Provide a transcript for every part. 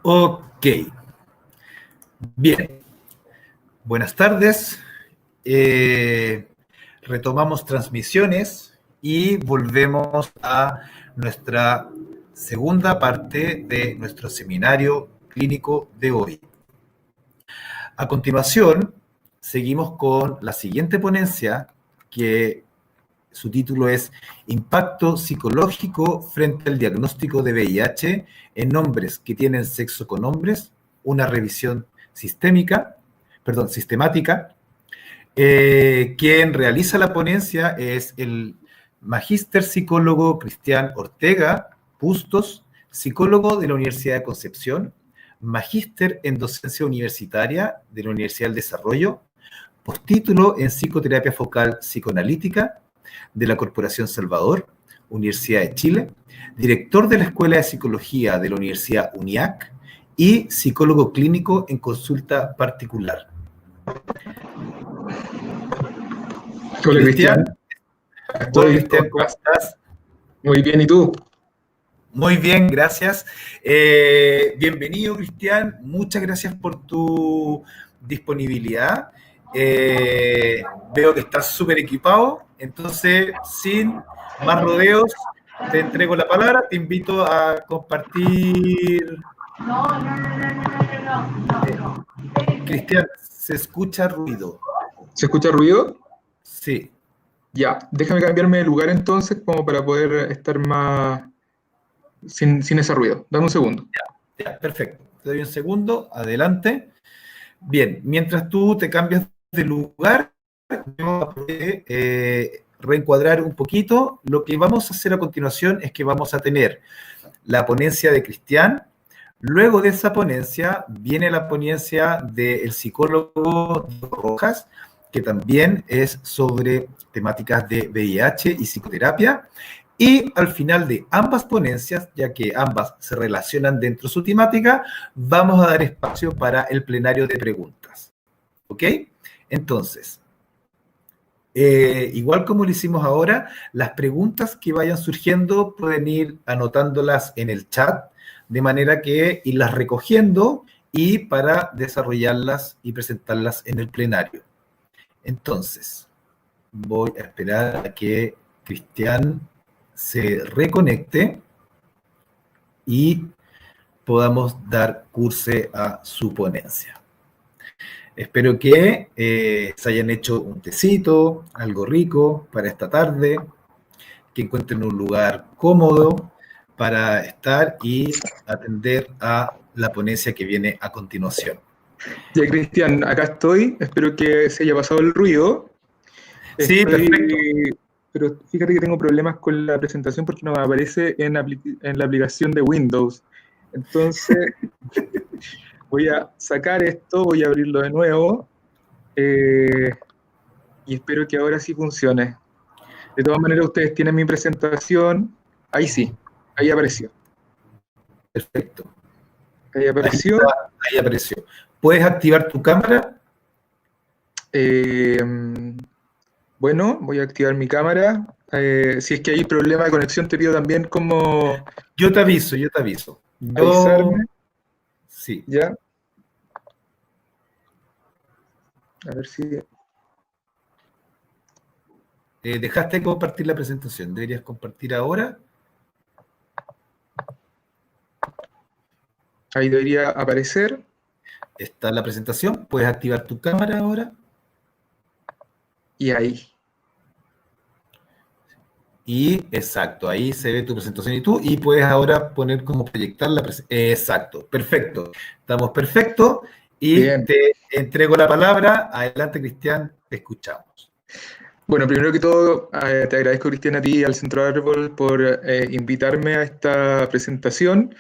Ok, bien, buenas tardes. Retomamos transmisiones y volvemos a nuestra segunda parte de nuestro seminario clínico de hoy. A continuación, seguimos con la siguiente ponencia, que su título es Impacto psicológico frente al diagnóstico de VIH en hombres que tienen sexo con hombres, una revisión sistemática. Quien realiza la ponencia es el magíster psicólogo Cristian Ortega Bustos, psicólogo de la Universidad de Concepción, magíster en docencia universitaria de la Universidad del Desarrollo, postítulo en psicoterapia focal psicoanalítica de la Corporación Salvador, Universidad de Chile, director de la Escuela de Psicología de la Universidad UNIAC y psicólogo clínico en consulta particular. Hola, Cristian. Hola, Cristian, ¿cómo estás? Muy bien, ¿y tú? Muy bien, gracias. Bienvenido, Cristian. Muchas gracias por tu disponibilidad. Veo que estás súper equipado, entonces, sin más rodeos, te entrego la palabra, te invito a compartir. No. Cristian, se escucha ruido. ¿Se escucha ruido? Sí. Ya, déjame cambiarme de lugar entonces como para poder estar más sin ese ruido. Dame un segundo. Ya, perfecto. Te doy un segundo, adelante. Bien, mientras tú te cambias de lugar, yo voy a reencuadrar un poquito. Lo que vamos a hacer a continuación es que vamos a tener la ponencia de Cristian. Luego de esa ponencia viene la ponencia del psicólogo Rojas, que también es sobre temáticas de VIH y psicoterapia. Y al final de ambas ponencias, ya que ambas se relacionan dentro de su temática, vamos a dar espacio para el plenario de preguntas. ¿Ok? Entonces, igual como lo hicimos ahora, las preguntas que vayan surgiendo pueden ir anotándolas en el chat, de manera que irlas recogiendo y para desarrollarlas y presentarlas en el plenario. Entonces, voy a esperar a que Cristian se reconecte y podamos dar curso a su ponencia. Espero que se hayan hecho un tecito, algo rico para esta tarde, que encuentren un lugar cómodo para estar y atender a la ponencia que viene a continuación. Ya, Cristian, acá estoy. Espero que se haya pasado el ruido. Sí, perfecto. Pero fíjate que tengo problemas con la presentación porque no me aparece en la aplicación de Windows. Entonces, voy a sacar esto, voy a abrirlo de nuevo y espero que ahora sí funcione. De todas maneras, ustedes tienen mi presentación. Ahí sí, ahí apareció. Perfecto. Ahí apareció. Ahí apareció. ¿Puedes activar tu cámara? Bueno, voy a activar mi cámara. Si es que hay problema de conexión, te pido también como... Yo te aviso. Avisarme. Sí. ¿Ya? A ver si... Dejaste de compartir la presentación. ¿Deberías compartir ahora? Ahí debería aparecer. Está la presentación. ¿Puedes activar tu cámara ahora? Y ahí. Y exacto, ahí se ve tu presentación y tú, y puedes ahora poner como proyectar la presentación. Exacto, perfecto. Estamos perfecto. Y Bien. te entrego la palabra. Adelante, Cristian, te escuchamos. Bueno, primero que todo, te agradezco, Cristian, a ti y al Centro Árbol por invitarme a esta presentación.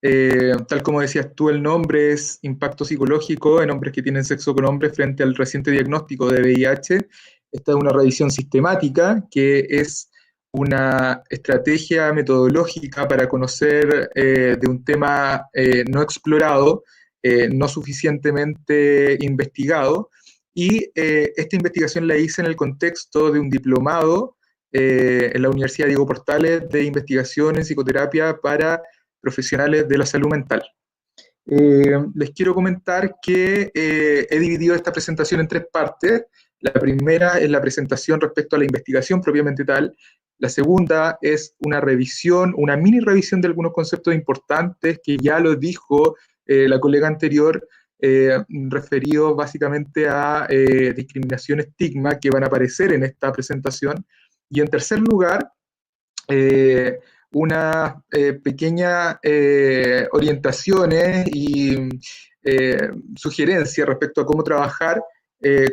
Tal como decías tú, el nombre es Impacto psicológico en hombres que tienen sexo con hombres frente al reciente diagnóstico de VIH. Esta es una revisión sistemática que es una estrategia metodológica para conocer de un tema no explorado, no suficientemente investigado, y esta investigación la hice en el contexto de un diplomado en la Universidad Diego Portales de investigación en psicoterapia para profesionales de la salud mental. les quiero comentar que he dividido esta presentación en tres partes. La primera es la presentación respecto a la investigación propiamente tal. La segunda es una revisión, una mini revisión de algunos conceptos importantes que ya lo dijo la colega anterior, referidos básicamente a discriminación, estigma, que van a aparecer en esta presentación. Y en tercer lugar, unas pequeñas orientaciones y sugerencias respecto a cómo trabajar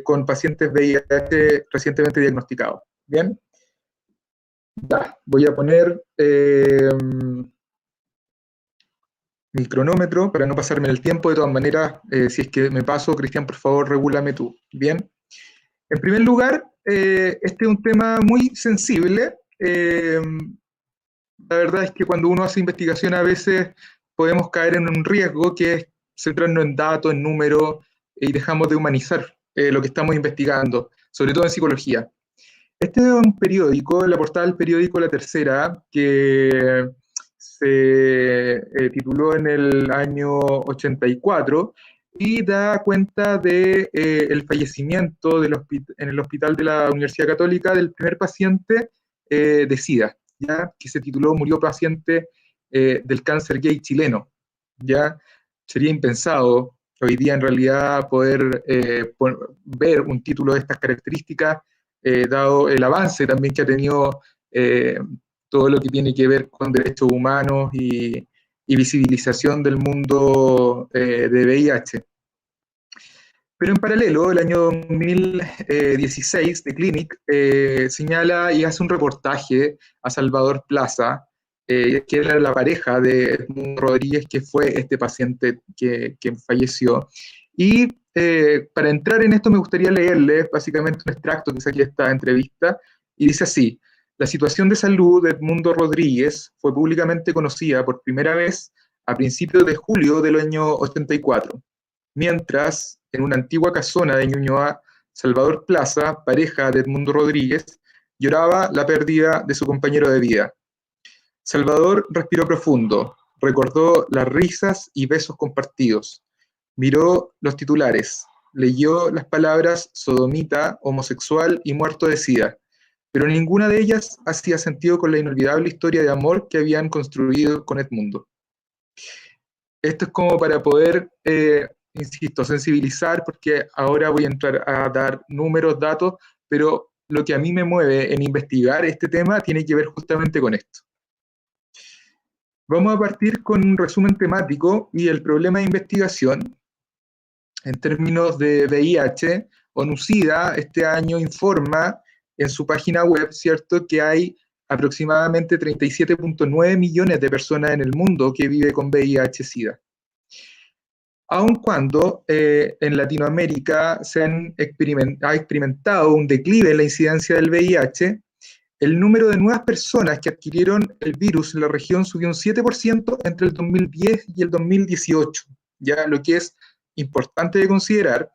con pacientes VIH recientemente diagnosticados. Bien, ya, voy a poner mi cronómetro para no pasarme el tiempo. De todas maneras, si es que me paso, Cristian, por favor, regúlame tú. Bien, en primer lugar, este es un tema muy sensible. La verdad es que cuando uno hace investigación a veces podemos caer en un riesgo que es centrarnos en datos, en números, y dejamos de humanizar lo que estamos investigando, sobre todo en psicología. Este es un periódico, la portada del periódico La Tercera, que se tituló en el año 84 y da cuenta de el fallecimiento en el hospital de la Universidad Católica del primer paciente de SIDA, ¿ya? Que se tituló Murió paciente del cáncer gay chileno. ¿Ya? Sería impensado hoy día en realidad poder ver un título de estas características, dado el avance también que ha tenido todo lo que tiene que ver con derechos humanos y visibilización del mundo de VIH. Pero en paralelo, el año 2016, The Clinic señala y hace un reportaje a Salvador Plaza, que era la pareja de Edmundo Rodríguez, que fue este paciente que falleció. Y para entrar en esto me gustaría leerles básicamente un extracto que saqué de esta entrevista, y dice así: la situación de salud de Edmundo Rodríguez fue públicamente conocida por primera vez a principios de julio del año 84, mientras en una antigua casona de Ñuñoa, Salvador Plaza, pareja de Edmundo Rodríguez, lloraba la pérdida de su compañero de vida. Salvador respiró profundo, recordó las risas y besos compartidos, miró los titulares, leyó las palabras sodomita, homosexual y muerto de SIDA, pero ninguna de ellas hacía sentido con la inolvidable historia de amor que habían construido con Edmundo. Esto es como para poder, insisto, sensibilizar, porque ahora voy a entrar a dar números, datos, pero lo que a mí me mueve en investigar este tema tiene que ver justamente con esto. Vamos a partir con un resumen temático y el problema de investigación. En términos de VIH, ONU-SIDA este año informa en su página web, ¿cierto?, que hay aproximadamente 37.9 millones de personas en el mundo que viven con VIH-Sida. Aun cuando en Latinoamérica ha experimentado un declive en la incidencia del VIH, el número de nuevas personas que adquirieron el virus en la región subió un 7% entre el 2010 y el 2018, ya, lo que es importante de considerar.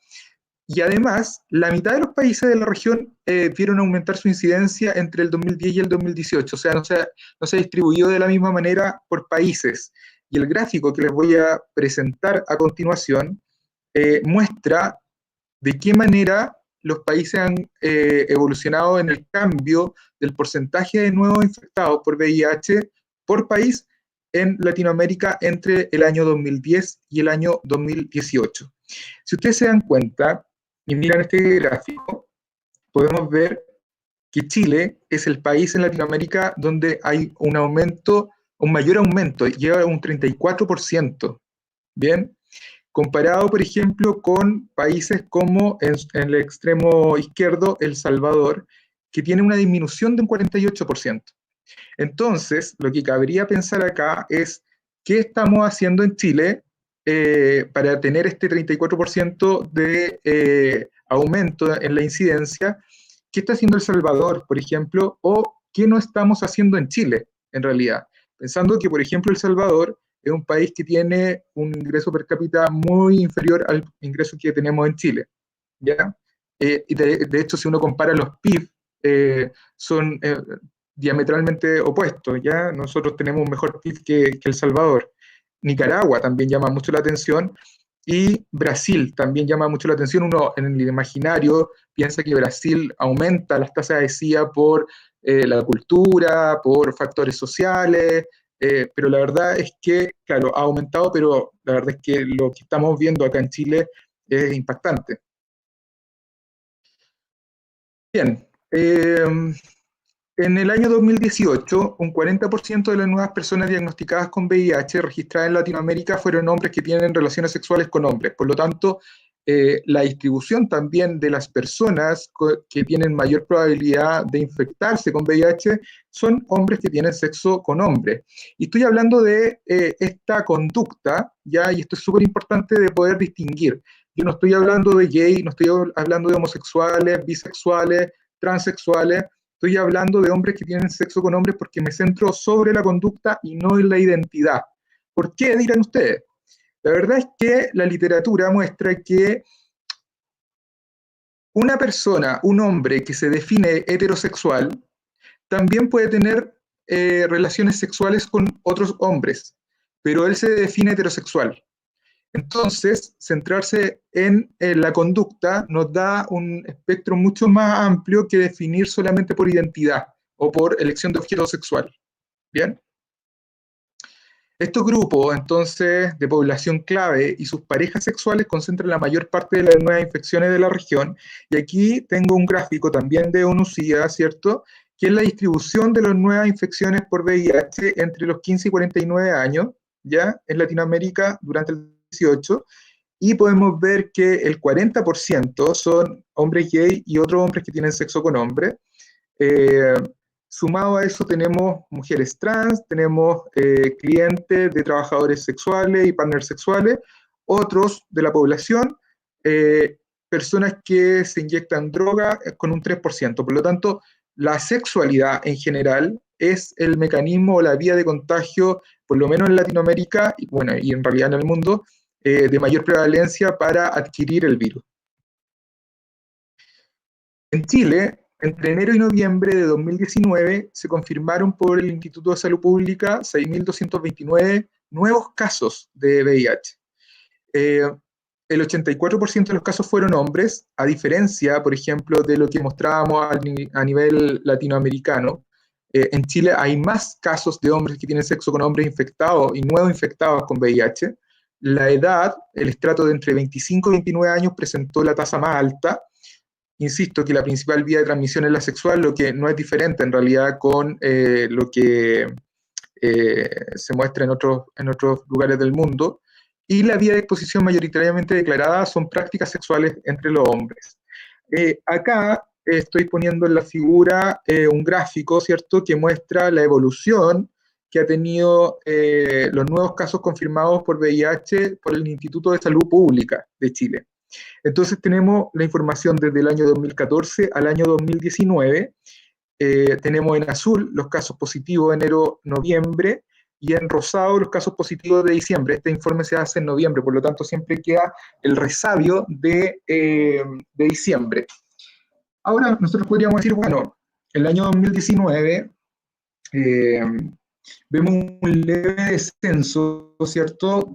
Y además, la mitad de los países de la región vieron aumentar su incidencia entre el 2010 y el 2018, o sea, no se distribuyó de la misma manera por países. Y el gráfico que les voy a presentar a continuación muestra de qué manera los países han evolucionado en el cambio del porcentaje de nuevos infectados por VIH por país en Latinoamérica entre el año 2010 y el año 2018. Si ustedes se dan cuenta y miran este gráfico, podemos ver que Chile es el país en Latinoamérica donde hay un aumento, un mayor aumento, lleva un 34%, ¿bien? Comparado, por ejemplo, con países como en el extremo izquierdo, El Salvador, que tiene una disminución de un 48%. Entonces, lo que cabría pensar acá es, ¿qué estamos haciendo en Chile para tener este 34% de aumento en la incidencia? ¿Qué está haciendo El Salvador, por ejemplo? ¿O qué no estamos haciendo en Chile, en realidad? Pensando que, por ejemplo, El Salvador es un país que tiene un ingreso per cápita muy inferior al ingreso que tenemos en Chile, ¿ya? Y de hecho, si uno compara los PIB, son diametralmente opuestos, ¿ya? Nosotros tenemos un mejor PIB que El Salvador. Nicaragua también llama mucho la atención, y Brasil también llama mucho la atención. Uno en el imaginario piensa que Brasil aumenta las tasas de SIDA por la cultura, por factores sociales, pero la verdad es que, claro, ha aumentado, pero la verdad es que lo que estamos viendo acá en Chile es impactante. Bien, en el año 2018, un 40% de las nuevas personas diagnosticadas con VIH registradas en Latinoamérica fueron hombres que tienen relaciones sexuales con hombres. Por lo tanto, la distribución también de las personas que tienen mayor probabilidad de infectarse con VIH son hombres que tienen sexo con hombres. Y estoy hablando de esta conducta, ¿ya? Y esto es súper importante de poder distinguir. Yo no estoy hablando de gay, no estoy hablando de homosexuales, bisexuales, transexuales. Estoy hablando de hombres que tienen sexo con hombres porque me centro sobre la conducta y no en la identidad. ¿Por qué, dirán ustedes? La verdad es que la literatura muestra que una persona, un hombre que se define heterosexual, también puede tener relaciones sexuales con otros hombres, pero él se define heterosexual. Entonces, centrarse en la conducta nos da un espectro mucho más amplio que definir solamente por identidad o por elección de objeto sexual. ¿Bien? Estos grupos, entonces, de población clave y sus parejas sexuales concentran la mayor parte de las nuevas infecciones de la región. Y aquí tengo un gráfico también de ONU-SIDA, ¿cierto?, que es la distribución de las nuevas infecciones por VIH entre los 15 y 49 años, ¿ya?, en Latinoamérica durante el 18, y podemos ver que el 40% son hombres gay y otros hombres que tienen sexo con hombres. Sumado a eso tenemos mujeres trans, tenemos clientes de trabajadores sexuales y partners sexuales, otros de la población, personas que se inyectan droga con un 3%. Por lo tanto, la sexualidad en general es el mecanismo o la vía de contagio, por lo menos en Latinoamérica, y, bueno, y en realidad en el mundo, de mayor prevalencia para adquirir el virus. En Chile, entre enero y noviembre de 2019, se confirmaron por el Instituto de Salud Pública 6.229 nuevos casos de VIH. El 84% de los casos fueron hombres, a diferencia, por ejemplo, de lo que mostrábamos a nivel latinoamericano. En Chile hay más casos de hombres que tienen sexo con hombres infectados y nuevos infectados con VIH. La edad, el estrato de entre 25 y 29 años presentó la tasa más alta. Insisto que la principal vía de transmisión es la sexual, lo que no es diferente en realidad con lo que se muestra en otros lugares del mundo. Y la vía de exposición mayoritariamente declarada son prácticas sexuales entre los hombres. Acá estoy poniendo en la figura un gráfico, ¿cierto?, que muestra la evolución que ha tenido los nuevos casos confirmados por VIH por el Instituto de Salud Pública de Chile. Entonces tenemos la información desde el año 2014 al año 2019. Tenemos en azul los casos positivos de enero-noviembre y en rosado los casos positivos de diciembre. Este informe se hace en noviembre, por lo tanto siempre queda el resabio de diciembre. Ahora nosotros podríamos decir, bueno, el año 2019 vemos un leve descenso, ¿cierto?,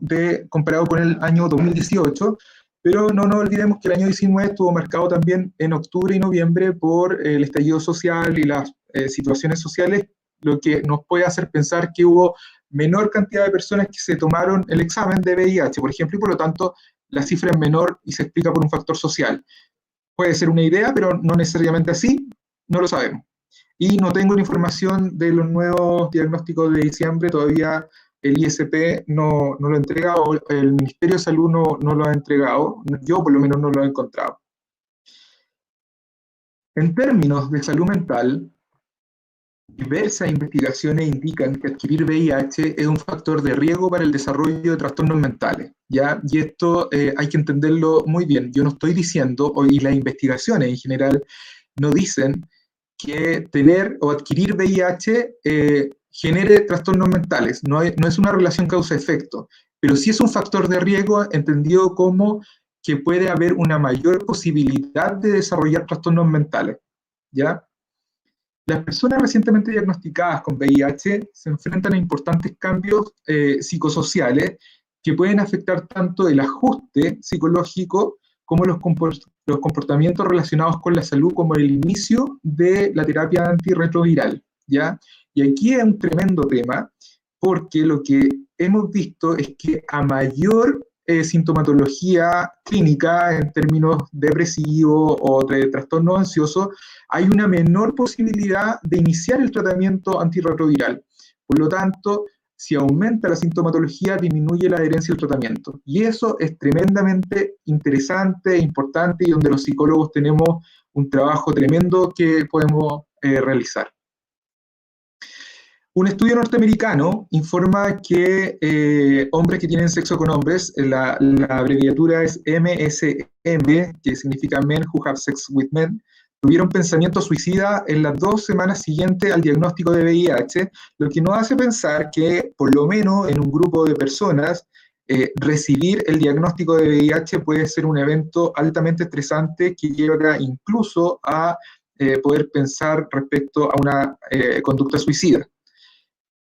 comparado con el año 2018, pero no nos olvidemos que el año 19 estuvo marcado también en octubre y noviembre por el estallido social y las situaciones sociales, lo que nos puede hacer pensar que hubo menor cantidad de personas que se tomaron el examen de VIH, por ejemplo, y por lo tanto la cifra es menor y se explica por un factor social. Puede ser una idea, pero no necesariamente así, no lo sabemos. Y no tengo la información de los nuevos diagnósticos de diciembre, todavía el ISP no lo ha entregado, el Ministerio de Salud no lo ha entregado, yo por lo menos no lo he encontrado. En términos de salud mental, diversas investigaciones indican que adquirir VIH es un factor de riesgo para el desarrollo de trastornos mentales, ¿ya? Y esto hay que entenderlo muy bien. Yo no estoy diciendo, y las investigaciones en general no dicen que tener o adquirir VIH genere trastornos mentales. No es una relación causa-efecto, pero sí es un factor de riesgo entendido como que puede haber una mayor posibilidad de desarrollar trastornos mentales, ¿ya? las personas recientemente diagnosticadas con VIH se enfrentan a importantes cambios psicosociales que pueden afectar tanto el ajuste psicológico como los comportamientos relacionados con la salud, como el inicio de la terapia antirretroviral, ¿ya? Y aquí es un tremendo tema, porque lo que hemos visto es que a mayor sintomatología clínica en términos depresivos o de trastorno ansioso, hay una menor posibilidad de iniciar el tratamiento antirretroviral. Por lo tanto, si aumenta la sintomatología, disminuye la adherencia al tratamiento. Y eso es tremendamente interesante e importante, y donde los psicólogos tenemos un trabajo tremendo que podemos realizar. Un estudio norteamericano informa que hombres que tienen sexo con hombres, la abreviatura es MSM, que significa Men Who Have Sex with Men, tuvieron pensamiento suicida en las 2 semanas siguientes al diagnóstico de VIH, lo que nos hace pensar que, por lo menos en un grupo de personas, recibir el diagnóstico de VIH puede ser un evento altamente estresante que lleva incluso a poder pensar respecto a una conducta suicida.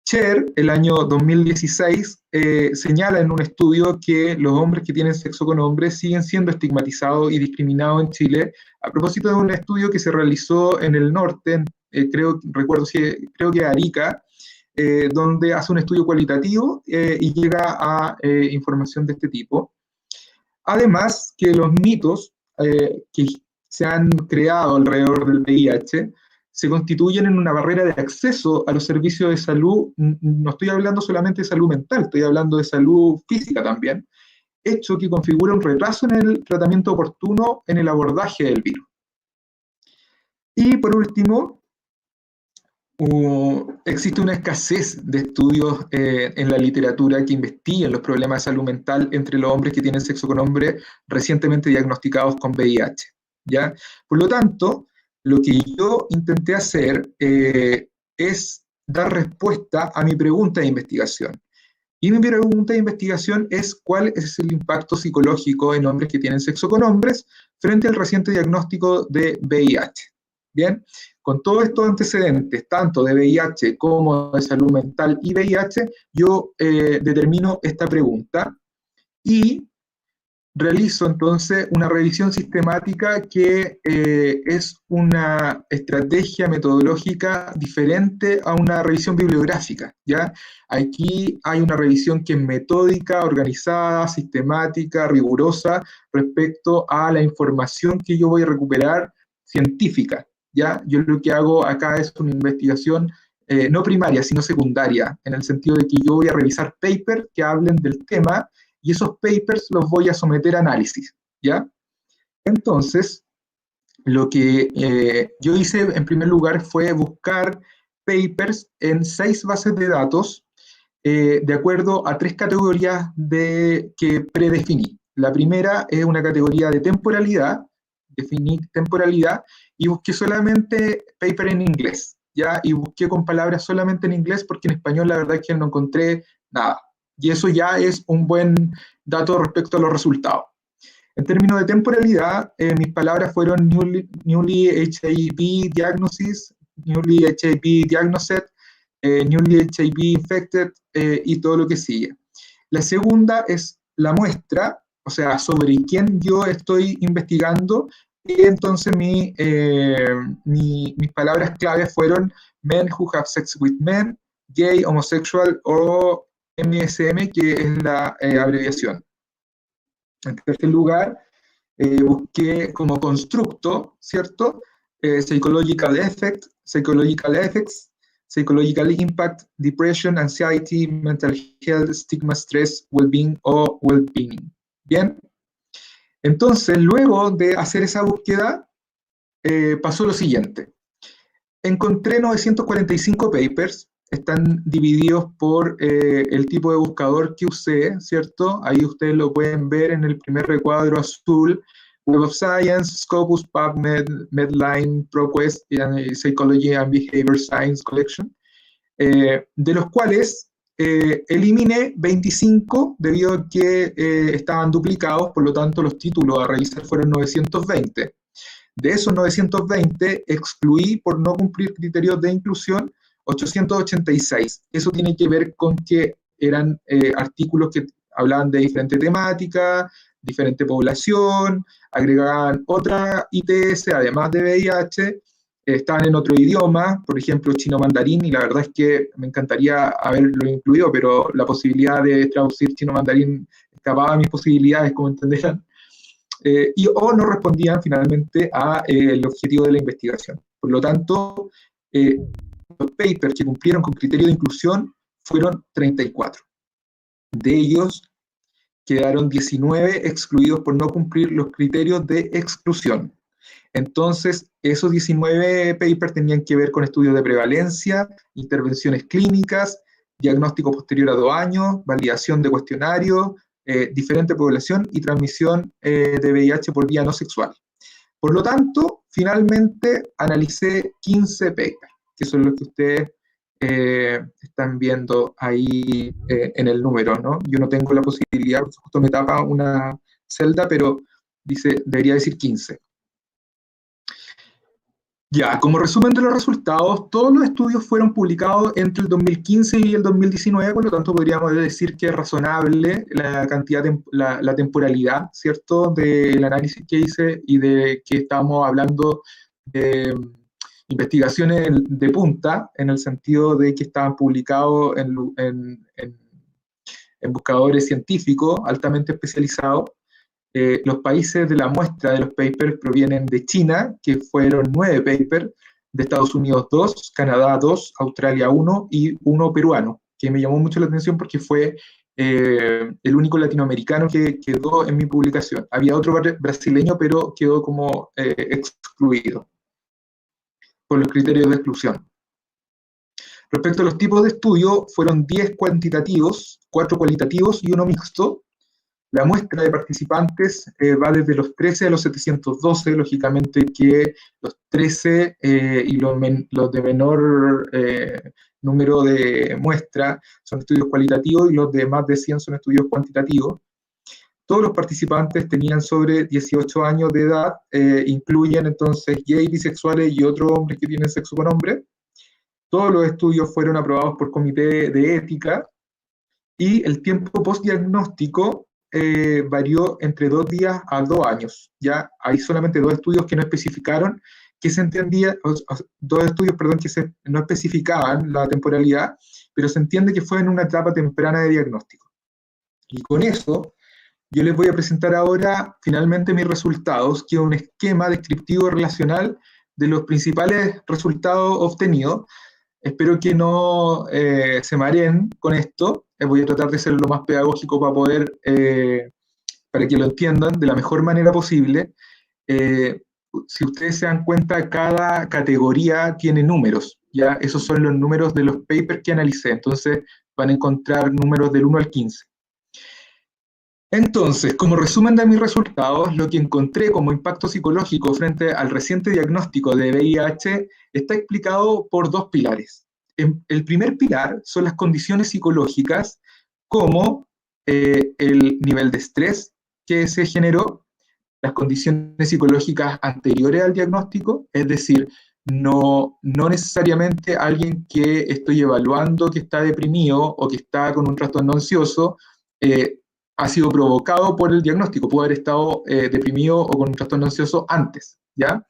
Cher, el año 2016, señala en un estudio que los hombres que tienen sexo con hombres siguen siendo estigmatizados y discriminados en Chile, a propósito de un estudio que se realizó en el norte, creo que Arica, donde hace un estudio cualitativo y llega a información de este tipo. Además, que los mitos que se han creado alrededor del VIH se constituyen en una barrera de acceso a los servicios de salud. No estoy hablando solamente de salud mental, estoy hablando de salud física también, hecho que configura un retraso en el tratamiento oportuno en el abordaje del virus. Y por último, existe una escasez de estudios en la literatura que investiguen los problemas de salud mental entre los hombres que tienen sexo con hombres recientemente diagnosticados con VIH, ¿ya? Por lo tanto, lo que yo intenté hacer es dar respuesta a mi pregunta de investigación. Y mi pregunta de investigación es: ¿cuál es el impacto psicológico en hombres que tienen sexo con hombres frente al reciente diagnóstico de VIH? Bien, con todos estos antecedentes, tanto de VIH como de salud mental y VIH, yo determino esta pregunta y realizo entonces una revisión sistemática que es una estrategia metodológica diferente a una revisión bibliográfica, ¿ya? Aquí hay una revisión que es metódica, organizada, sistemática, rigurosa respecto a la información que yo voy a recuperar científica, ¿ya? Yo lo que hago acá es una investigación no primaria, sino secundaria, en el sentido de que yo voy a revisar papers que hablen del tema, y esos papers los voy a someter a análisis, ¿ya? Entonces, lo que yo hice en primer lugar fue buscar papers en 6 bases de datos de acuerdo a 3 categorías que predefiní. La primera es una categoría de temporalidad, definí temporalidad y busqué solamente paper en inglés, ¿ya? Y busqué con palabras solamente en inglés porque en español la verdad es que no encontré nada. Y eso ya es un buen dato respecto a los resultados. En términos de temporalidad, mis palabras fueron newly HIV diagnosis, newly HIV diagnosed, newly HIV infected y todo lo que sigue. La segunda es la muestra, o sea, sobre quién yo estoy investigando, y entonces mis palabras claves fueron men who have sex with men, gay, homosexual o MSM, que es la abreviación. En tercer lugar, busqué como constructo, ¿cierto? Psychological effect, psychological effects, psychological impact, depression, anxiety, mental health, stigma, stress, well-being o well-being. Bien. Entonces, luego de hacer esa búsqueda, pasó lo siguiente. Encontré 945 papers. Están divididos por el tipo de buscador que usé, ¿cierto? Ahí ustedes lo pueden ver en el primer recuadro azul: Web of Science, Scopus, PubMed, Medline, ProQuest, Psychology and Behavior Science Collection, de los cuales eliminé 25 debido a que estaban duplicados, por lo tanto los títulos a revisar fueron 920. De esos 920, excluí por no cumplir criterios de inclusión 886. Eso tiene que ver con que eran artículos que hablaban de diferente temática, diferente población, agregaban otra ITS, además de VIH, estaban en otro idioma, por ejemplo, chino mandarín, y la verdad es que me encantaría haberlo incluido, pero la posibilidad de traducir chino mandarín escapaba a mis posibilidades, como entenderán, o no respondían finalmente al objetivo de la investigación. Por lo tanto, los papers que cumplieron con criterio de inclusión fueron 34. De ellos, quedaron 19 excluidos por no cumplir los criterios de exclusión. Entonces, esos 19 papers tenían que ver con estudios de prevalencia, intervenciones clínicas, diagnóstico posterior a 2 años, validación de cuestionarios, diferente población y transmisión de VIH por vía no sexual. Por lo tanto, finalmente analicé 15 papers, que son los que ustedes están viendo ahí en el número, ¿no? Yo no tengo la posibilidad, justo me tapa una celda, pero debería decir 15. Ya, como resumen de los resultados, todos los estudios fueron publicados entre el 2015 y el 2019, por lo tanto podríamos decir que es razonable la cantidad, la temporalidad, ¿cierto?, del análisis que hice y de que estábamos hablando de investigaciones de punta, en el sentido de que estaban publicados en buscadores científicos altamente especializados. Los países de la muestra de los papers provienen de China, que fueron 9 papers, de Estados Unidos 2, Canadá 2, Australia 1 y 1 peruano, que me llamó mucho la atención porque fue el único latinoamericano que quedó en mi publicación. Había otro brasileño, pero quedó como excluido por los criterios de exclusión. Respecto a los tipos de estudio, fueron 10 cuantitativos, 4 cualitativos y 1 mixto. La muestra de participantes va desde los 13 a los 712, lógicamente que los 13 y los de menor número de muestra son estudios cualitativos y los de más de 100 son estudios cuantitativos. Todos los participantes tenían sobre 18 años de edad, incluyen entonces gays, bisexuales y otros hombres que tienen sexo con hombres. Todos los estudios fueron aprobados por comité de ética y el tiempo postdiagnóstico varió entre 2 días a 2 años. Ya hay solamente 2 estudios que no especificaron que se entendía, 2 estudios, perdón, que no especificaban la temporalidad, pero se entiende que fue en una etapa temprana de diagnóstico. Y con eso, yo les voy a presentar ahora finalmente mis resultados, que es un esquema descriptivo relacional de los principales resultados obtenidos. Espero que no se mareen con esto. Voy a tratar de ser lo más pedagógico para poder, para que lo entiendan de la mejor manera posible. Si ustedes se dan cuenta, cada categoría tiene números, ¿ya? Esos son los números de los papers que analicé. Entonces van a encontrar números del 1 al 15. Entonces, como resumen de mis resultados, lo que encontré como impacto psicológico frente al reciente diagnóstico de VIH está explicado por 2 pilares. El primer pilar son las condiciones psicológicas, como el nivel de estrés que se generó, las condiciones psicológicas anteriores al diagnóstico, es decir, no necesariamente alguien que estoy evaluando que está deprimido o que está con un trastorno ansioso, ha sido provocado por el diagnóstico, puede haber estado deprimido o con un trastorno ansioso antes, ¿ya?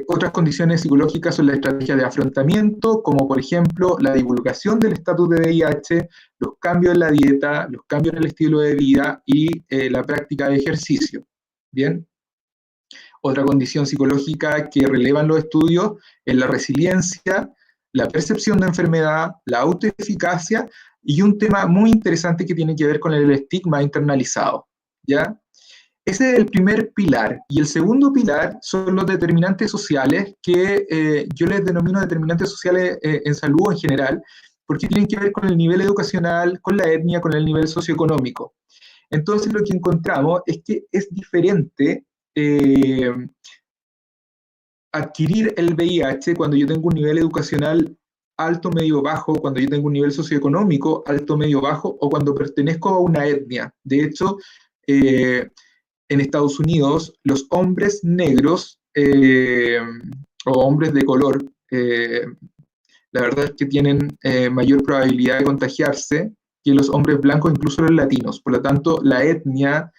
Otras condiciones psicológicas son la estrategia de afrontamiento, como por ejemplo la divulgación del estatus de VIH, los cambios en la dieta, los cambios en el estilo de vida y la práctica de ejercicio, ¿bien? Otra condición psicológica que relevan los estudios es la resiliencia, la percepción de enfermedad, la autoeficacia y un tema muy interesante que tiene que ver con el estigma internalizado, ¿ya? Ese es el primer pilar. Y el segundo pilar son los determinantes sociales, que yo les denomino determinantes sociales en salud en general, porque tienen que ver con el nivel educacional, con la etnia, con el nivel socioeconómico. Entonces lo que encontramos es que es diferente adquirir el VIH cuando yo tengo un nivel educacional alto, medio, bajo, cuando yo tengo un nivel socioeconómico alto, medio, bajo, o cuando pertenezco a una etnia. De hecho, en Estados Unidos, los hombres negros o hombres de color, la verdad es que tienen mayor probabilidad de contagiarse que los hombres blancos, incluso los latinos. Por lo tanto, la etnia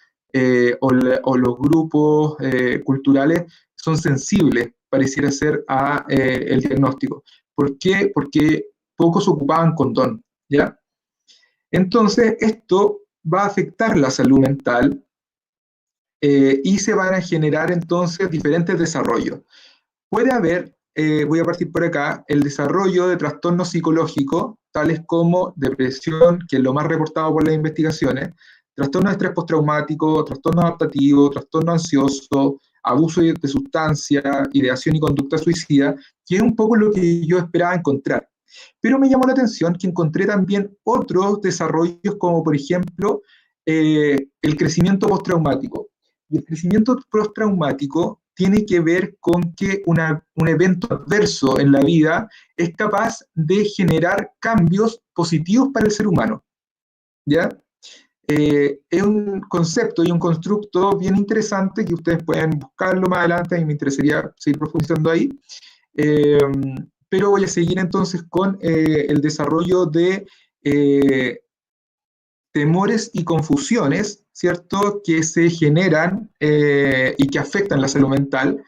o los grupos culturales son sensibles, pareciera ser, a el diagnóstico. ¿Por qué? Porque pocos ocupaban condón, ¿ya? Entonces, esto va a afectar la salud mental y se van a generar entonces diferentes desarrollos. Puede haber, voy a partir por acá, el desarrollo de trastornos psicológicos, tales como depresión, que es lo más reportado por las investigaciones, trastorno de estrés postraumático, trastorno adaptativo, trastorno ansioso, abuso de sustancia, ideación y conducta suicida, que es un poco lo que yo esperaba encontrar. Pero me llamó la atención que encontré también otros desarrollos, como por ejemplo el crecimiento postraumático. Y el crecimiento postraumático tiene que ver con que un evento adverso en la vida es capaz de generar cambios positivos para el ser humano, ¿ya? Es un concepto y un constructo bien interesante que ustedes pueden buscarlo más adelante y me interesaría seguir profundizando ahí. Pero voy a seguir entonces con el desarrollo de temores y confusiones, ¿cierto?, que se generan y que afectan la salud mental.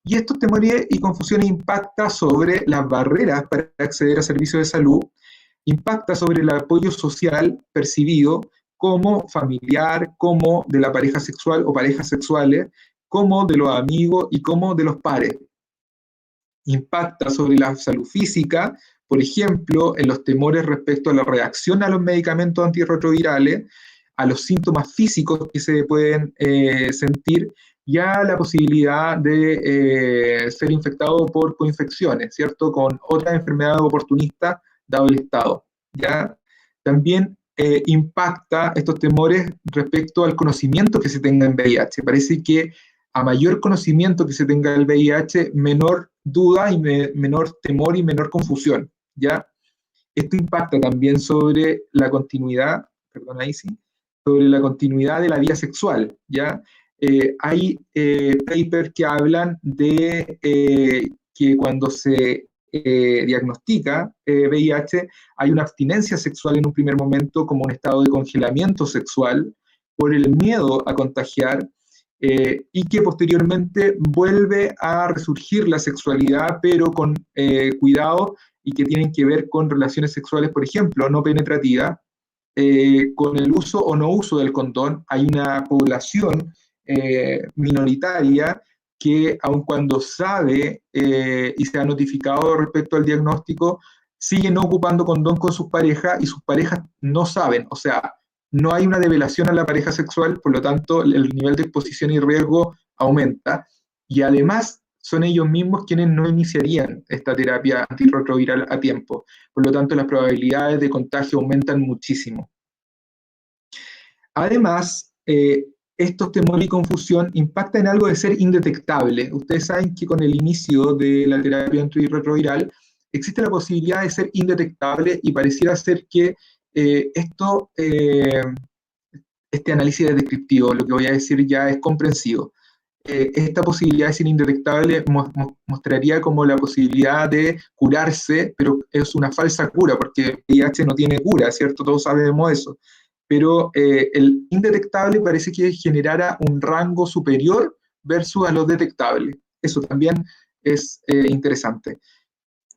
Y estos temores y confusiones impactan sobre las barreras para acceder a servicios de salud, impacta sobre el apoyo social percibido como familiar, como de la pareja sexual o parejas sexuales, como de los amigos y como de los pares. Impacta sobre la salud física, por ejemplo, en los temores respecto a la reacción a los medicamentos antirretrovirales, a los síntomas físicos que se pueden sentir y a la posibilidad de ser infectado por coinfecciones, ¿cierto?, con otras enfermedades oportunistas dado el estado, ¿ya? También impacta estos temores respecto al conocimiento que se tenga en VIH. Parece que a mayor conocimiento que se tenga del VIH, menor duda y menor temor y menor confusión, ¿ya? Esto impacta también sobre la continuidad, perdón, ahí sí, sobre la continuidad de la vida sexual, ¿ya? Hay papers que hablan de que cuando se diagnostica VIH, hay una abstinencia sexual en un primer momento como un estado de congelamiento sexual por el miedo a contagiar, y que posteriormente vuelve a resurgir la sexualidad, pero con cuidado y que tienen que ver con relaciones sexuales, por ejemplo, no penetrativas, con el uso o no uso del condón. Hay una población minoritaria que, aun cuando sabe y se ha notificado respecto al diagnóstico, sigue no ocupando condón con sus parejas y sus parejas no saben, o sea, no hay una develación a la pareja sexual, por lo tanto el nivel de exposición y riesgo aumenta, y además son ellos mismos quienes no iniciarían esta terapia antirretroviral a tiempo, por lo tanto las probabilidades de contagio aumentan muchísimo. Además, estos temores y confusión impactan en algo de ser indetectable. Ustedes saben que con el inicio de la terapia antirretroviral existe la posibilidad de ser indetectable y pareciera ser que este análisis es descriptivo, lo que voy a decir ya es comprensivo. Esta posibilidad de ser indetectable mostraría como la posibilidad de curarse, pero es una falsa cura, porque el VIH no tiene cura, ¿cierto? Todos sabemos eso. Pero el indetectable parece que generara un rango superior versus a los detectables. Eso también es interesante.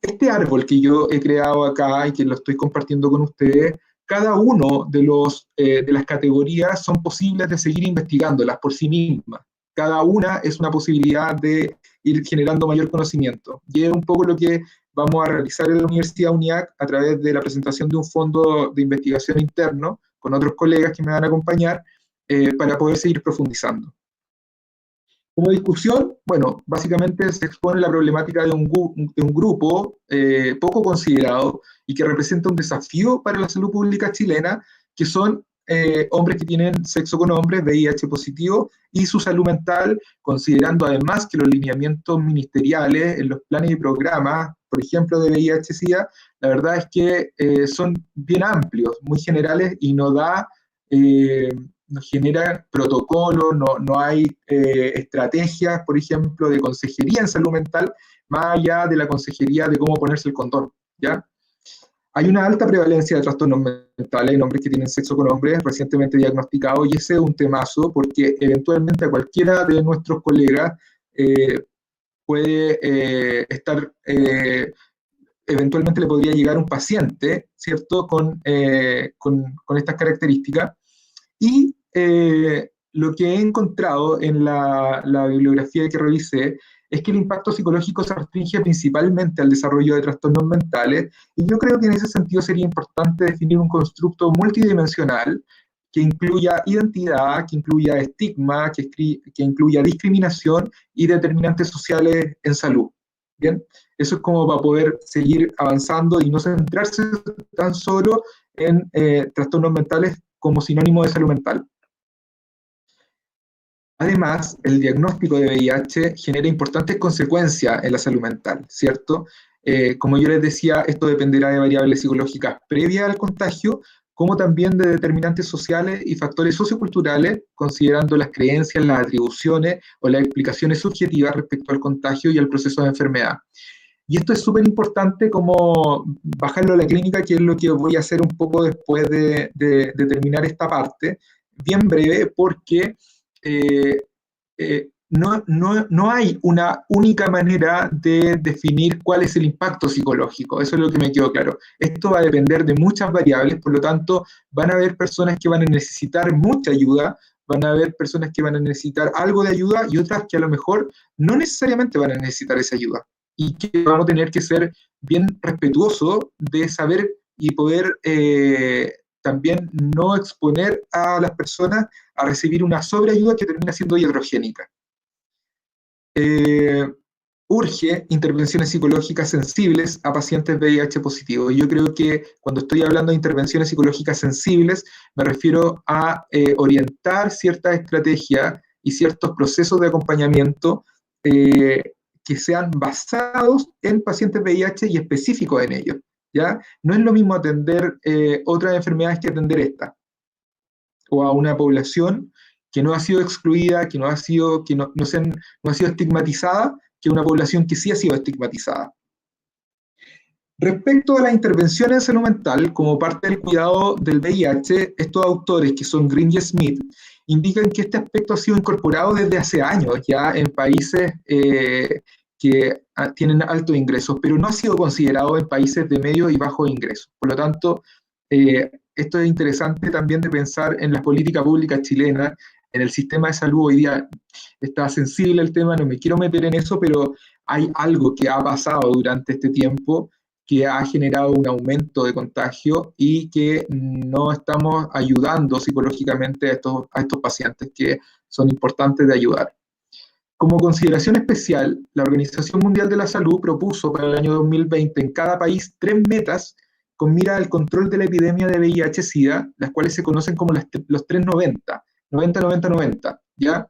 Este árbol que yo he creado acá y que lo estoy compartiendo con ustedes, cada uno de las categorías son posibles de seguir investigándolas por sí mismas. Cada una es una posibilidad de ir generando mayor conocimiento. Y es un poco lo que vamos a realizar en la Universidad UNIAC a través de la presentación de un fondo de investigación interno con otros colegas que me van a acompañar para poder seguir profundizando. Como discusión, bueno, básicamente se expone la problemática de un grupo poco considerado y que representa un desafío para la salud pública chilena, que son hombres que tienen sexo con hombres, VIH positivo, y su salud mental, considerando además que los lineamientos ministeriales en los planes y programas, por ejemplo, de VIH-Sida, la verdad es que son bien amplios, muy generales, y no da no genera protocolos, no hay estrategias, por ejemplo, de consejería en salud mental, más allá de la consejería de cómo ponerse el condón, ¿ya? Hay una alta prevalencia de trastornos mentales en hombres que tienen sexo con hombres recientemente diagnosticados, y ese es un temazo porque eventualmente a cualquiera de nuestros colegas puede estar, eventualmente le podría llegar un paciente, ¿cierto?, con estas características. Y lo que he encontrado en la bibliografía que revisé es que el impacto psicológico se restringe principalmente al desarrollo de trastornos mentales, y yo creo que en ese sentido sería importante definir un constructo multidimensional que incluya identidad, que incluya estigma, que incluya discriminación y determinantes sociales en salud. ¿Bien? Eso es como para poder seguir avanzando y no centrarse tan solo en trastornos mentales como sinónimo de salud mental. Además, el diagnóstico de VIH genera importantes consecuencias en la salud mental, ¿cierto? Como yo les decía, esto dependerá de variables psicológicas previas al contagio, como también de determinantes sociales y factores socioculturales, considerando las creencias, las atribuciones o las explicaciones subjetivas respecto al contagio y al proceso de enfermedad. Y esto es súper importante como bajarlo a la clínica, que es lo que voy a hacer un poco después de terminar esta parte, bien breve, porque no hay una única manera de definir cuál es el impacto psicológico. Eso es lo que me quedó claro. Esto va a depender de muchas variables, por lo tanto, van a haber personas que van a necesitar mucha ayuda, van a haber personas que van a necesitar algo de ayuda y otras que a lo mejor no necesariamente van a necesitar esa ayuda. Y que vamos a tener que ser bien respetuosos de saber y poder también no exponer a las personas a recibir una sobreayuda que termina siendo iatrogénica. Urge intervenciones psicológicas sensibles a pacientes VIH positivos. Yo creo que cuando estoy hablando de intervenciones psicológicas sensibles, me refiero a orientar ciertas estrategias y ciertos procesos de acompañamiento que sean basados en pacientes VIH y específicos en ellos, ¿ya? No es lo mismo atender otras enfermedades que atender esta, o a una población que no ha sido excluida, que no ha sido estigmatizada, que una población que sí ha sido estigmatizada. Respecto a la intervención en salud mental, como parte del cuidado del VIH, estos autores, que son Green y Smith, indican que este aspecto ha sido incorporado desde hace años ya en países que tienen altos ingresos, pero no ha sido considerado en países de medio y bajo ingresos. Por lo tanto, esto es interesante también de pensar en las políticas públicas chilenas, en el sistema de salud. Hoy día está sensible el tema, no me quiero meter en eso, pero hay algo que ha pasado durante este tiempo que ha generado un aumento de contagio y que no estamos ayudando psicológicamente a estos pacientes que son importantes de ayudar. Como consideración especial, la Organización Mundial de la Salud propuso para el año 2020 en cada país 3 metas con mira al control de la epidemia de VIH-Sida, las cuales se conocen como los 390, 90-90-90, ¿ya?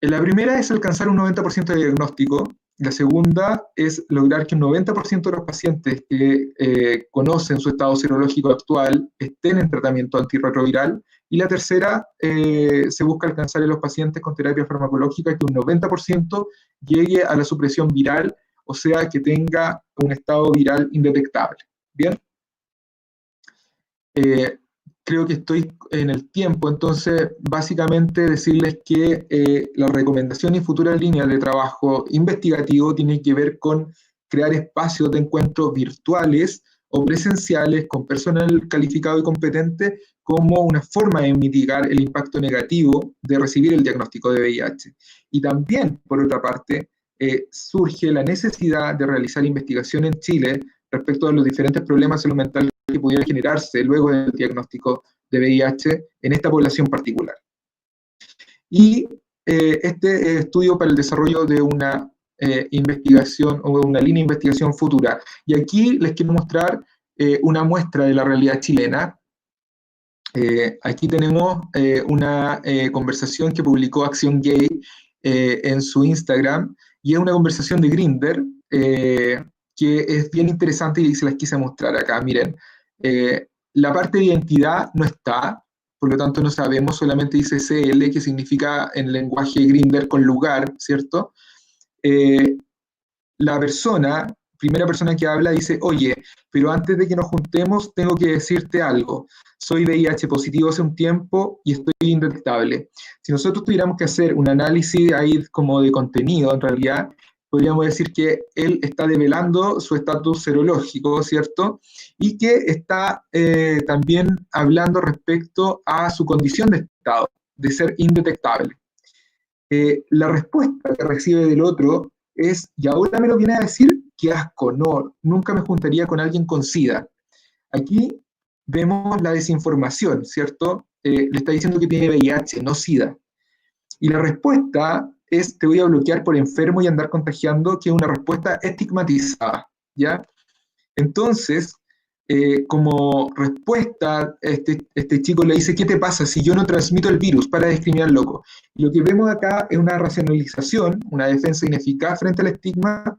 La primera es alcanzar un 90% de diagnóstico. La segunda es lograr que un 90% de los pacientes que conocen su estado serológico actual estén en tratamiento antirretroviral. Y la tercera, se busca alcanzar en los pacientes con terapia farmacológica que un 90% llegue a la supresión viral, o sea, que tenga un estado viral indetectable. ¿Bien? Creo que estoy en el tiempo, entonces básicamente decirles que la recomendación y futuras líneas de trabajo investigativo tienen que ver con crear espacios de encuentro virtuales o presenciales con personal calificado y competente como una forma de mitigar el impacto negativo de recibir el diagnóstico de VIH. Y también, por otra parte, surge la necesidad de realizar investigación en Chile respecto a los diferentes problemas de salud mental que pudiera generarse luego del diagnóstico de VIH en esta población particular. Y este estudio para el desarrollo de una investigación o una línea de investigación futura. Y aquí les quiero mostrar una muestra de la realidad chilena. Aquí tenemos una conversación que publicó Acción Gay en su Instagram, y es una conversación de Grindr que es bien interesante y se las quise mostrar acá. Miren, la parte de identidad no está, por lo tanto no sabemos, solamente dice CL, que significa en lenguaje Grindr con lugar, ¿cierto? La primera persona que habla dice, oye, pero antes de que nos juntemos tengo que decirte algo. Soy VIH positivo hace un tiempo y estoy indetectable. Si nosotros tuviéramos que hacer un análisis ahí como de contenido, en realidad, podríamos decir que él está develando su estatus serológico, ¿cierto? Y que está también hablando respecto a su condición de estado, de ser indetectable. La respuesta que recibe del otro es, y ahora me lo viene a decir, qué asco, no, nunca me juntaría con alguien con SIDA. Aquí vemos la desinformación, ¿cierto? Le está diciendo que tiene VIH, no SIDA. Y la respuesta es, te voy a bloquear por enfermo y andar contagiando, que es una respuesta estigmatizada, ¿ya? Entonces, como respuesta, este chico le dice, ¿qué te pasa si yo no transmito el virus? Para de discriminar, loco. Y lo que vemos acá es una racionalización, una defensa ineficaz frente al estigma,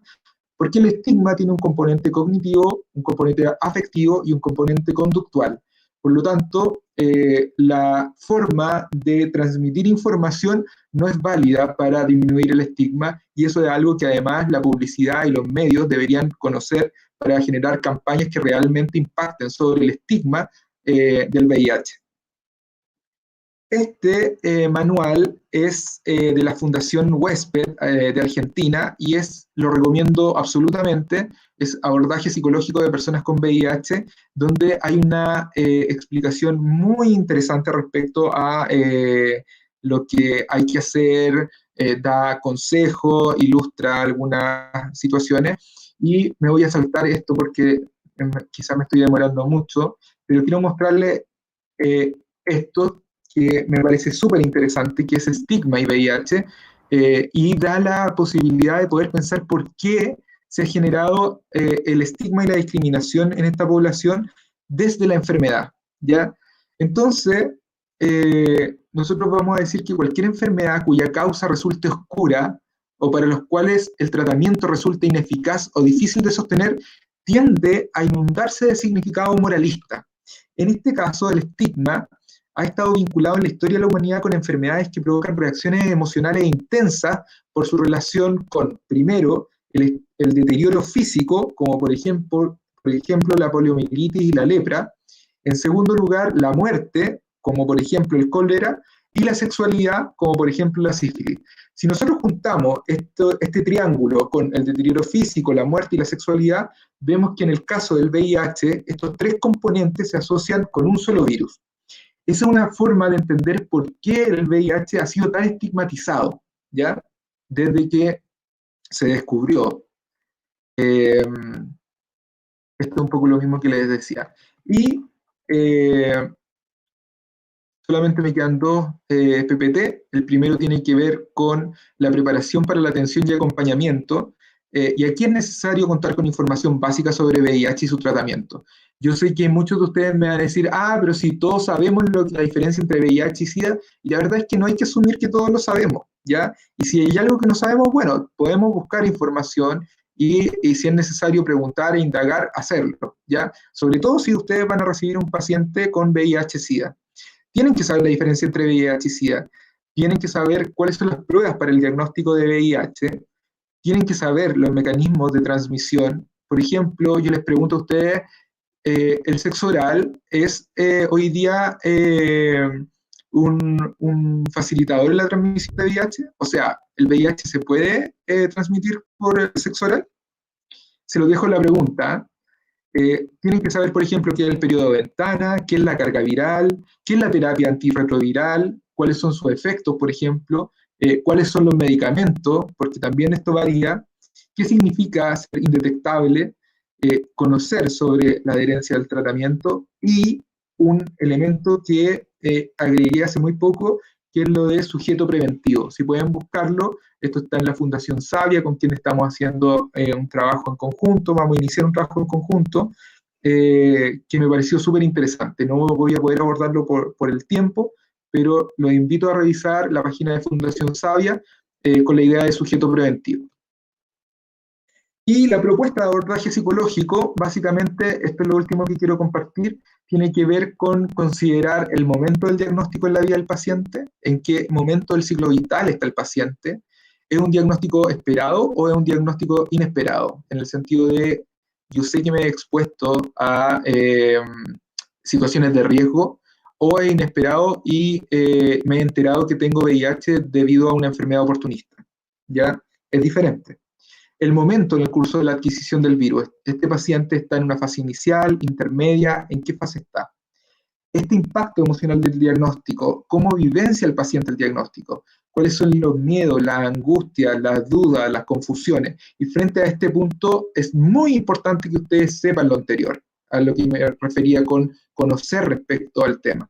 porque el estigma tiene un componente cognitivo, un componente afectivo y un componente conductual. Por lo tanto, la forma de transmitir información no es válida para disminuir el estigma, y eso es algo que además la publicidad y los medios deberían conocer para generar campañas que realmente impacten sobre el estigma del VIH. Este manual es de la Fundación Huésped de Argentina y lo recomiendo absolutamente. Es abordaje psicológico de personas con VIH, donde hay una explicación muy interesante respecto a lo que hay que hacer, da consejos, ilustra algunas situaciones. Y me voy a saltar esto porque quizás me estoy demorando mucho, pero quiero mostrarle esto que me parece súper interesante, que es estigma y VIH, y da la posibilidad de poder pensar por qué se ha generado el estigma y la discriminación en esta población desde la enfermedad, ¿ya? Entonces, nosotros vamos a decir que cualquier enfermedad cuya causa resulte oscura o para los cuales el tratamiento resulte ineficaz o difícil de sostener, tiende a inundarse de significado moralista. En este caso, el estigma ha estado vinculado en la historia de la humanidad con enfermedades que provocan reacciones emocionales intensas por su relación con, primero, el deterioro físico, como por ejemplo la poliomielitis y la lepra; en segundo lugar, la muerte, como por ejemplo el cólera; y la sexualidad, como por ejemplo la sífilis. Si nosotros juntamos este triángulo con el deterioro físico, la muerte y la sexualidad, vemos que en el caso del VIH, estos tres componentes se asocian con un solo virus. Esa es una forma de entender por qué el VIH ha sido tan estigmatizado, ¿ya? Desde que se descubrió. Esto es un poco lo mismo que les decía. Y solamente me quedan dos PPT. El primero tiene que ver con la preparación para la atención y acompañamiento. Y aquí es necesario contar con información básica sobre VIH y su tratamiento. Yo sé que muchos de ustedes me van a decir, pero si todos sabemos la diferencia entre VIH y SIDA, y la verdad es que no hay que asumir que todos lo sabemos, ¿ya? Y si hay algo que no sabemos, bueno, podemos buscar información y si es necesario preguntar e indagar, hacerlo, ¿ya? Sobre todo si ustedes van a recibir un paciente con VIH-SIDA. Tienen que saber la diferencia entre VIH y SIDA, tienen que saber cuáles son las pruebas para el diagnóstico de VIH, tienen que saber los mecanismos de transmisión. Por ejemplo, yo les pregunto a ustedes, ¿el sexo oral es hoy día un facilitador en la transmisión de VIH? O sea, ¿el VIH se puede transmitir por el sexo oral? Se lo dejo en la pregunta. Tienen que saber, por ejemplo, qué es el periodo de ventana, qué es la carga viral, qué es la terapia antirretroviral, cuáles son sus efectos, por ejemplo, cuáles son los medicamentos, porque también esto varía, qué significa ser indetectable, conocer sobre la adherencia al tratamiento, y un elemento que agregué hace muy poco, que es lo de sujeto preventivo. Si pueden buscarlo, esto está en la Fundación Sabia, con quien estamos haciendo un trabajo en conjunto, vamos a iniciar un trabajo en conjunto, que me pareció súper interesante. No voy a poder abordarlo por el tiempo, pero los invito a revisar la página de Fundación Sabia con la idea de sujeto preventivo. Y la propuesta de abordaje psicológico, básicamente, esto es lo último que quiero compartir, tiene que ver con considerar el momento del diagnóstico en la vida del paciente, en qué momento del ciclo vital está el paciente. ¿Es un diagnóstico esperado o es un diagnóstico inesperado? En el sentido de, yo sé que me he expuesto a situaciones de riesgo, o es inesperado y me he enterado que tengo VIH debido a una enfermedad oportunista. ¿Ya? Es diferente. El momento en el curso de la adquisición del virus. ¿Este paciente está en una fase inicial, intermedia? ¿En qué fase está? Este impacto emocional del diagnóstico, ¿cómo vivencia el paciente el diagnóstico? ¿Cuáles son los miedos, las angustias, las dudas, las confusiones? Y frente a este punto es muy importante que ustedes sepan lo anterior, a lo que me refería con conocer respecto al tema.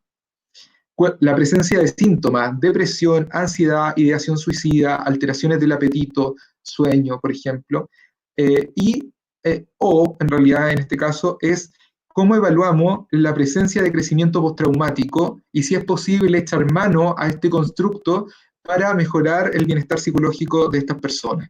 La presencia de síntomas, depresión, ansiedad, ideación suicida, alteraciones del apetito, sueño, por ejemplo, o en realidad en este caso es cómo evaluamos la presencia de crecimiento postraumático y si es posible echar mano a este constructo para mejorar el bienestar psicológico de estas personas.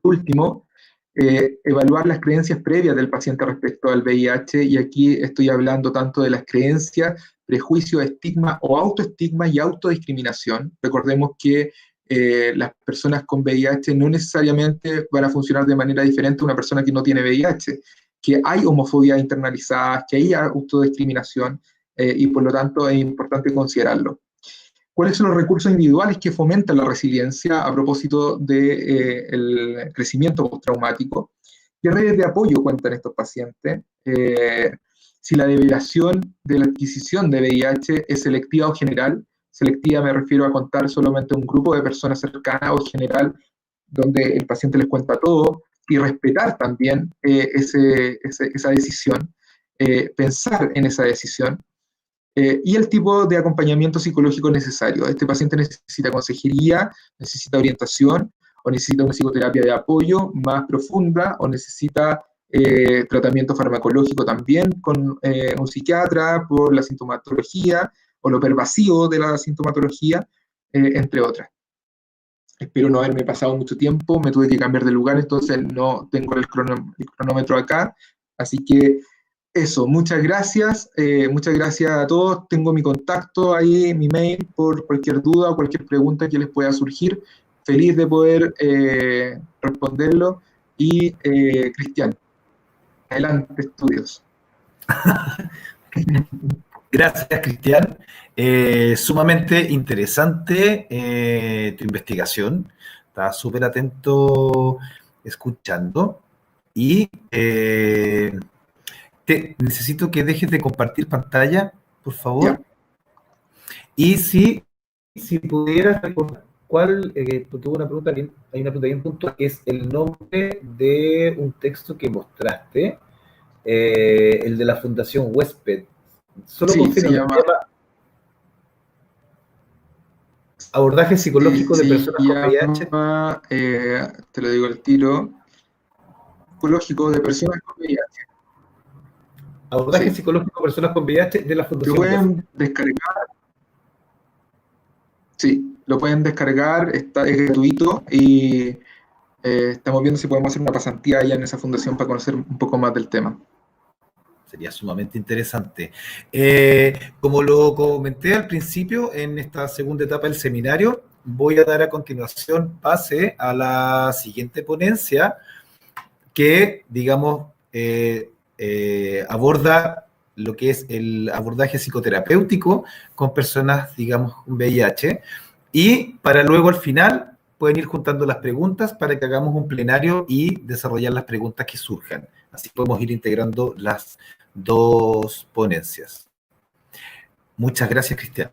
Último, evaluar las creencias previas del paciente respecto al VIH, y aquí estoy hablando tanto de las creencias, prejuicios, estigma o autoestigma y autodiscriminación. Recordemos que las personas con VIH no necesariamente van a funcionar de manera diferente a una persona que no tiene VIH, que hay homofobia internalizada, que hay autodiscriminación, y por lo tanto es importante considerarlo. ¿Cuáles son los recursos individuales que fomentan la resiliencia a propósito del crecimiento postraumático? ¿Qué redes de apoyo cuentan estos pacientes? Si la develación de la adquisición de VIH es selectiva o general. Selectiva me refiero a contar solamente un grupo de personas cercanas, o general, donde el paciente les cuenta todo, y respetar también esa decisión, pensar en esa decisión. Y el tipo de acompañamiento psicológico necesario. Este paciente necesita consejería, necesita orientación, o necesita una psicoterapia de apoyo más profunda, o necesita tratamiento farmacológico también con un psiquiatra por la sintomatología, o lo pervasivo de la sintomatología, entre otras. Espero no haberme pasado mucho tiempo, me tuve que cambiar de lugar, entonces no tengo el cronómetro acá, así que eso, muchas gracias a todos. Tengo mi contacto ahí, mi mail, por cualquier duda o cualquier pregunta que les pueda surgir. Feliz de poder responderlo. Y Cristian, adelante, estudios. Gracias, Cristian. Sumamente interesante tu investigación. Estaba súper atento escuchando. Y necesito que dejes de compartir pantalla, por favor. Ya. Y si pudieras recordar tuve una pregunta, hay una pregunta bien puntual, que es el nombre de un texto que mostraste, el de la Fundación Huésped. Solo Sí, se llama Abordaje psicológico de personas con VIH. Te lo digo al tiro. Psicológico de personas con VIH. Abordaje psicológico de personas con VIH de la Fundación Huésped. Lo pueden descargar. Sí, lo pueden descargar, es gratuito, y estamos viendo si podemos hacer una pasantía allá en esa fundación para conocer un poco más del tema. Sería sumamente interesante. Como lo comenté al principio, en esta segunda etapa del seminario, voy a dar a continuación pase a la siguiente ponencia que, digamos, aborda lo que es el abordaje psicoterapéutico con personas, digamos, con VIH, y para luego al final pueden ir juntando las preguntas para que hagamos un plenario y desarrollar las preguntas que surjan. Así podemos ir integrando las dos ponencias. Muchas gracias, Cristian.